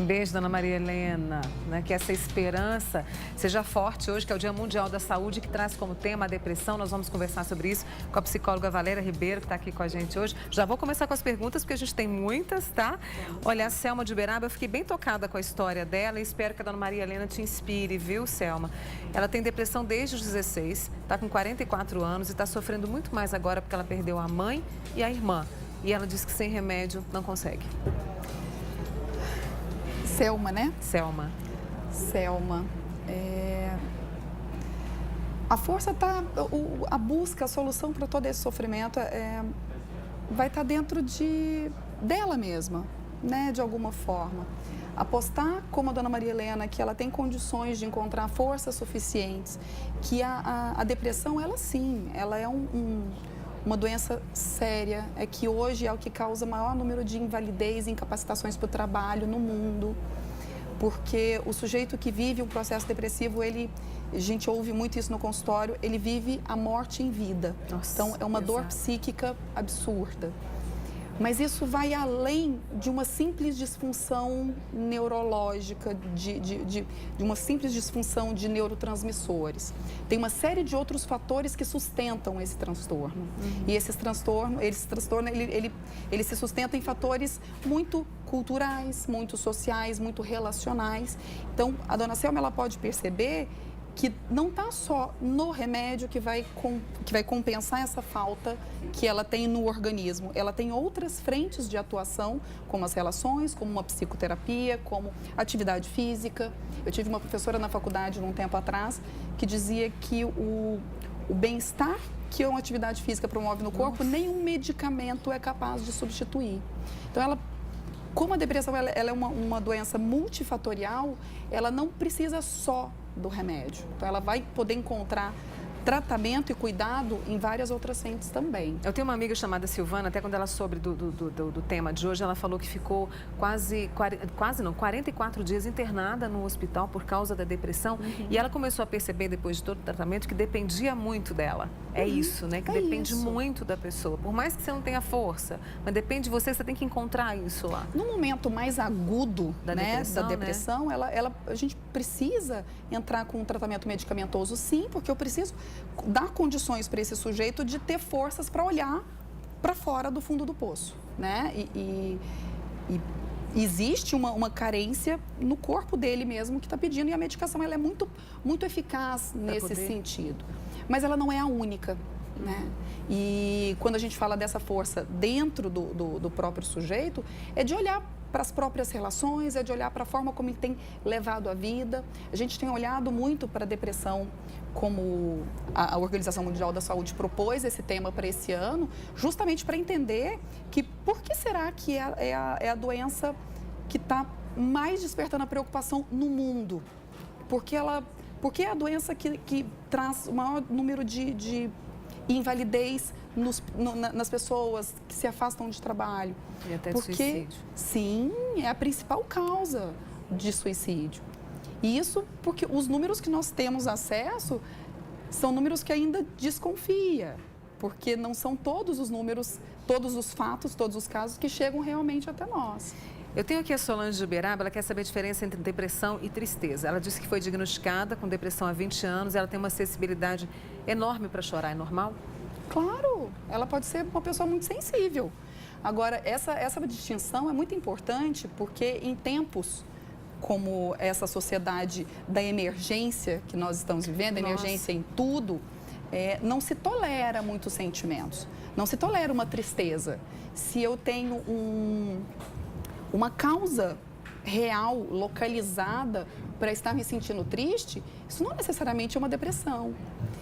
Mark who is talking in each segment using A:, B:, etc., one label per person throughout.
A: Um beijo, dona Maria Helena, né? Que essa esperança seja forte hoje, que é o Dia Mundial da Saúde, que traz como tema a depressão. Nós vamos conversar sobre isso com a psicóloga Valéria Ribeiro, que está aqui com a gente hoje. Já vou começar com as perguntas, porque a gente tem muitas, tá? Olha, a Selma de Uberaba, eu fiquei bem tocada com a história dela e espero que a dona Maria Helena te inspire, viu, Selma? Ela tem depressão desde os 16, está com 44 anos e está sofrendo muito mais agora porque ela perdeu a mãe e a irmã. E ela diz que sem remédio não consegue.
B: Selma, né?
A: Selma.
B: Selma. A força está... A busca, a solução para todo esse sofrimento vai estar dentro dela mesma, né? De alguma forma. Apostar, como a dona Maria Helena, que ela tem condições de encontrar forças suficientes, que a depressão, ela sim, ela é uma doença séria, que hoje é o que causa maior número de invalidez e incapacitações para o trabalho no mundo, porque o sujeito que vive um processo depressivo, a gente ouve muito isso no consultório, ele vive a morte em vida. Nossa, então, é uma dor psíquica absurda. Mas isso vai além de uma simples disfunção neurológica, de uma simples disfunção de neurotransmissores. Tem uma série de outros fatores que sustentam esse transtorno. E esse transtorno ele se sustenta em fatores muito culturais, muito sociais, muito relacionais. Então, a dona Selma, ela pode perceber que não está só no remédio que vai compensar essa falta que ela tem no organismo. Ela tem outras frentes de atuação, como as relações, como uma psicoterapia, como atividade física. Eu tive uma professora na faculdade, num tempo atrás, que dizia que o bem-estar que uma atividade física promove no corpo, nenhum medicamento é capaz de substituir. Então, como a depressão ela é uma doença multifatorial, ela não precisa só do remédio. Então, ela vai poder encontrar tratamento e cuidado em várias outras frentes também.
A: Eu tenho uma amiga chamada Silvana, até quando ela soube do tema de hoje, ela falou que ficou quase 44 dias internada no hospital por causa da depressão. E ela começou a perceber, depois de todo o tratamento, que dependia muito dela. É isso, né? Que depende muito da pessoa. Por mais que você não tenha força, mas depende de você, você tem que encontrar isso lá.
B: No momento mais agudo da depressão, né? A gente precisa entrar com um tratamento medicamentoso, sim, porque eu preciso dar condições para esse sujeito de ter forças para olhar para fora do fundo do poço, né? E existe uma carência no corpo dele mesmo que está pedindo, e a medicação ela é muito, muito eficaz nesse sentido. Mas ela não é a única, né? E quando a gente fala dessa força dentro do próprio sujeito, é de olhar para as próprias relações, é de olhar para a forma como ele tem levado a vida. A gente tem olhado muito para a depressão, como a Organização Mundial da Saúde propôs esse tema para esse ano, justamente para entender que por que será que é a doença que está mais despertando a preocupação no mundo? Porque é a doença que traz o maior número de invalidez nas pessoas que se afastam de trabalho.
A: E até de suicídio.
B: Sim, é a principal causa de suicídio. E isso porque os números que nós temos acesso são números que ainda desconfia, porque não são todos os números, todos os fatos, todos os casos que chegam realmente até nós.
A: Eu tenho aqui a Solange de Uberaba, ela quer saber a diferença entre depressão e tristeza. Ela disse que foi diagnosticada com depressão há 20 anos, ela tem uma sensibilidade enorme para chorar, é normal?
B: Claro, ela pode ser uma pessoa muito sensível. Agora, essa distinção é muito importante porque em tempos como essa sociedade da emergência que nós estamos vivendo, emergência em tudo, não se tolera muitos sentimentos, não se tolera uma tristeza. Se eu tenho uma causa real, localizada para estar me sentindo triste, isso não necessariamente é uma depressão.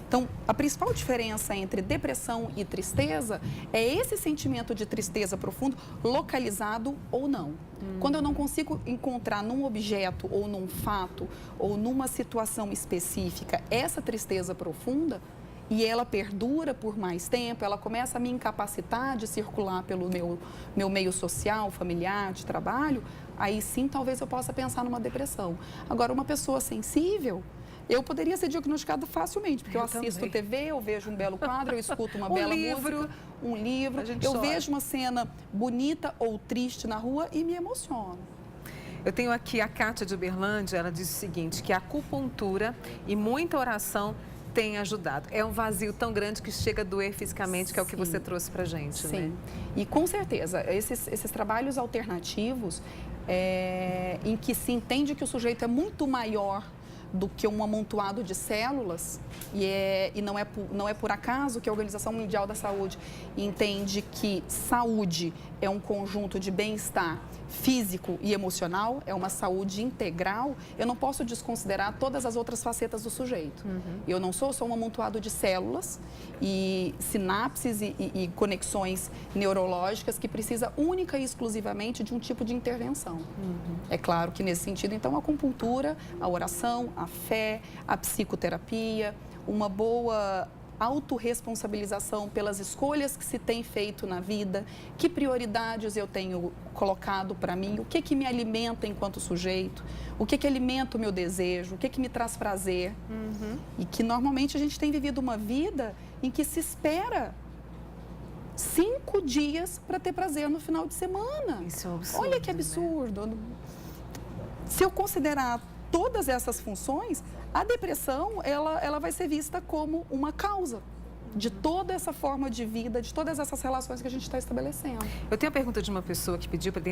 B: Então, a principal diferença entre depressão e tristeza é esse sentimento de tristeza profundo, localizado ou não. Quando eu não consigo encontrar num objeto ou num fato ou numa situação específica essa tristeza profunda, e ela perdura por mais tempo, ela começa a me incapacitar de circular pelo meu meio social, familiar, de trabalho, aí sim talvez eu possa pensar numa depressão. Agora, uma pessoa sensível, eu poderia ser diagnosticada facilmente, porque eu assisto
A: também.
B: TV, eu vejo um belo quadro, eu escuto uma bela música, um livro, eu vejo uma cena bonita ou triste na rua e me emociono.
A: Eu tenho aqui a Kátia de Uberlândia, ela diz o seguinte, que a acupuntura e muita oração tem ajudado. É um vazio tão grande que chega a doer fisicamente, que é o que você trouxe pra gente,
B: Sim.
A: né?
B: E com certeza, esses trabalhos alternativos, em que se entende que o sujeito é muito maior do que um amontoado de células, e não é por acaso que a Organização Mundial da Saúde entende que saúde é um conjunto de bem-estar físico e emocional, é uma saúde integral. Eu não posso desconsiderar todas as outras facetas do sujeito. Eu não sou um amontoado de células e sinapses e conexões neurológicas que precisa única e exclusivamente de um tipo de intervenção. É claro que nesse sentido, então, a acupuntura, a oração, a fé, a psicoterapia, uma boa autorresponsabilização pelas escolhas que se tem feito na vida, que prioridades eu tenho colocado para mim, o que me alimenta enquanto sujeito, o que alimenta o meu desejo, o que me traz prazer. E que normalmente a gente tem vivido uma vida em que se espera 5 dias para ter prazer no final de semana.
A: Isso é um absurdo.
B: Olha que absurdo. Né? Se eu considerar todas essas funções, a depressão ela vai ser vista como uma causa de toda essa forma de vida, de todas essas relações que a gente está estabelecendo.
A: Eu tenho a pergunta de uma pessoa que pediu para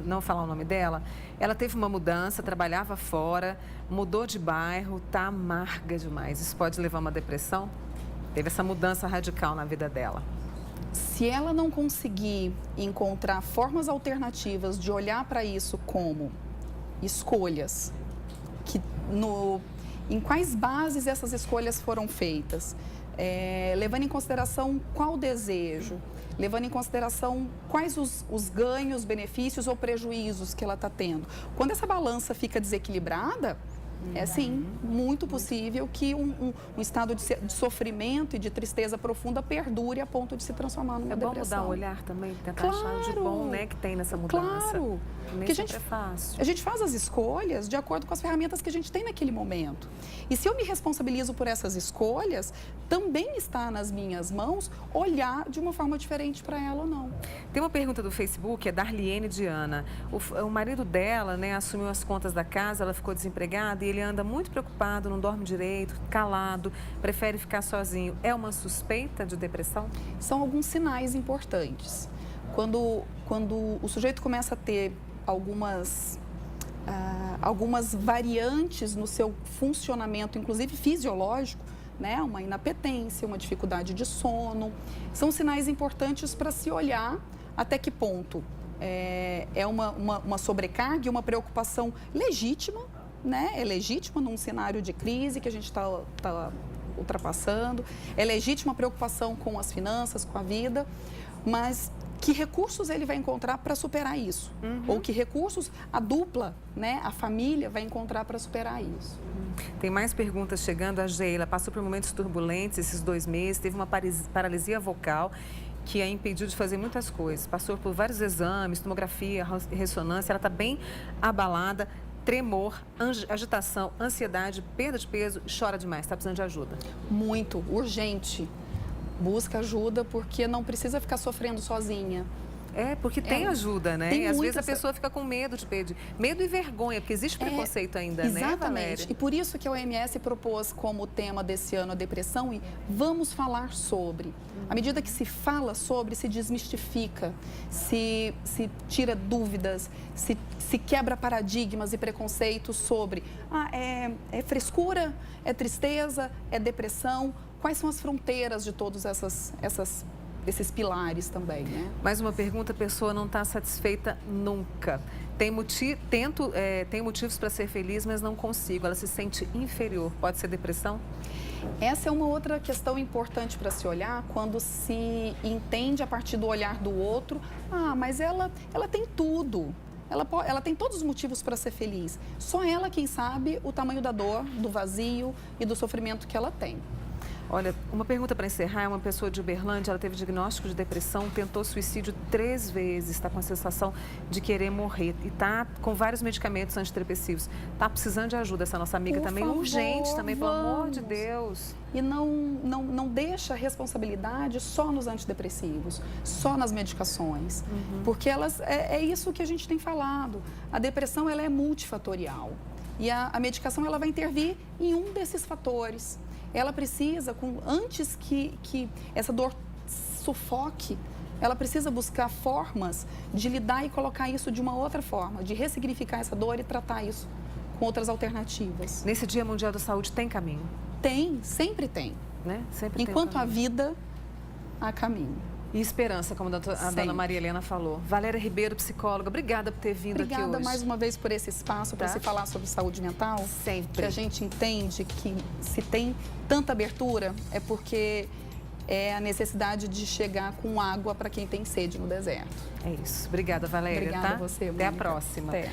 A: não falar o nome dela. Ela teve uma mudança, trabalhava fora, mudou de bairro, está amarga demais. Isso pode levar a uma depressão? Teve essa mudança radical na vida dela.
B: Se ela não conseguir encontrar formas alternativas de olhar para isso como escolhas, em quais bases essas escolhas foram feitas, levando em consideração qual desejo, levando em consideração quais os ganhos, benefícios ou prejuízos que ela está tendo. Quando essa balança fica desequilibrada, é sim, muito possível que um estado de sofrimento e de tristeza profunda perdure a ponto de se transformar numa depressão.
A: É bom mudar o olhar também, tentar achar de bom, né, que tem nessa mudança.
B: Claro,
A: porque é fácil.
B: A gente faz as escolhas de acordo com as ferramentas que a gente tem naquele momento. E se eu me responsabilizo por essas escolhas, também está nas minhas mãos olhar de uma forma diferente para ela ou não.
A: Tem uma pergunta do Facebook, é da Arliene Diana. O marido dela, né, assumiu as contas da casa, ela ficou desempregada e ele anda muito preocupado, não dorme direito, calado, prefere ficar sozinho. É uma suspeita de depressão?
B: São alguns sinais importantes. Quando o sujeito começa a ter algumas variantes no seu funcionamento, inclusive fisiológico, né? Uma inapetência, uma dificuldade de sono, são sinais importantes para se olhar até que ponto é uma sobrecarga e uma preocupação legítima, né? É legítima num cenário de crise que a gente está ultrapassando, é legítima a preocupação com as finanças, com a vida, mas que recursos ele vai encontrar para superar isso? Ou que recursos a dupla, né, a família vai encontrar para superar isso?
A: Tem mais perguntas chegando. A Geila passou por momentos turbulentos esses 2 meses, teve uma paralisia vocal que a impediu de fazer muitas coisas. Passou por vários exames, tomografia, ressonância, ela está bem abalada. Tremor, agitação, ansiedade, perda de peso, chora demais, está precisando de ajuda. Muito,
B: urgente. Busca ajuda porque não precisa ficar sofrendo sozinha.
A: Porque tem ajuda, né? E às vezes a pessoa fica com medo de pedir. Medo e vergonha, porque existe preconceito ainda,
B: exatamente.
A: Né, Valéria?
B: E por isso que a OMS propôs como tema desse ano a depressão e vamos falar sobre. À medida que se fala sobre, se desmistifica, se tira dúvidas, se quebra paradigmas e preconceitos sobre é frescura, é tristeza, é depressão. Quais são as fronteiras de todos esses pilares também, né?
A: Mais uma pergunta, a pessoa não está satisfeita nunca. Tem motivos para ser feliz, mas não consigo. Ela se sente inferior. Pode ser depressão?
B: Essa é uma outra questão importante para se olhar quando se entende a partir do olhar do outro. Mas ela tem tudo. Ela tem todos os motivos para ser feliz. Só ela quem sabe o tamanho da dor, do vazio e do sofrimento que ela tem.
A: Olha, uma pergunta para encerrar, uma pessoa de Uberlândia, ela teve diagnóstico de depressão, tentou suicídio 3 vezes, está com a sensação de querer morrer e está com vários medicamentos antidepressivos. Está precisando de ajuda, essa nossa amiga
B: Por
A: também,
B: favor,
A: urgente também, pelo amor de
B: vamos.
A: Deus.
B: E não deixa a responsabilidade só nos antidepressivos, só nas medicações. Porque é isso que a gente tem falado. A depressão ela é multifatorial. E a medicação ela vai intervir em um desses fatores. Ela precisa, antes que essa dor sufoque, ela precisa buscar formas de lidar e colocar isso de uma outra forma, de ressignificar essa dor e tratar isso com outras alternativas.
A: Nesse Dia Mundial da Saúde tem caminho?
B: Tem, sempre tem.
A: Né? Sempre
B: Enquanto
A: tem
B: há vida, há caminho.
A: E esperança, como a dona Maria Helena falou. Valéria Ribeiro, psicóloga, obrigada por ter vindo aqui hoje.
B: Obrigada mais uma vez por esse espaço para se falar sobre saúde mental.
A: Sempre.
B: Que a gente entende que se tem tanta abertura é porque é a necessidade de chegar com água para quem tem sede no deserto.
A: É isso. Obrigada, Valéria.
B: Obrigada a você,
A: Até a
B: Mônica.
A: próxima.
B: Até.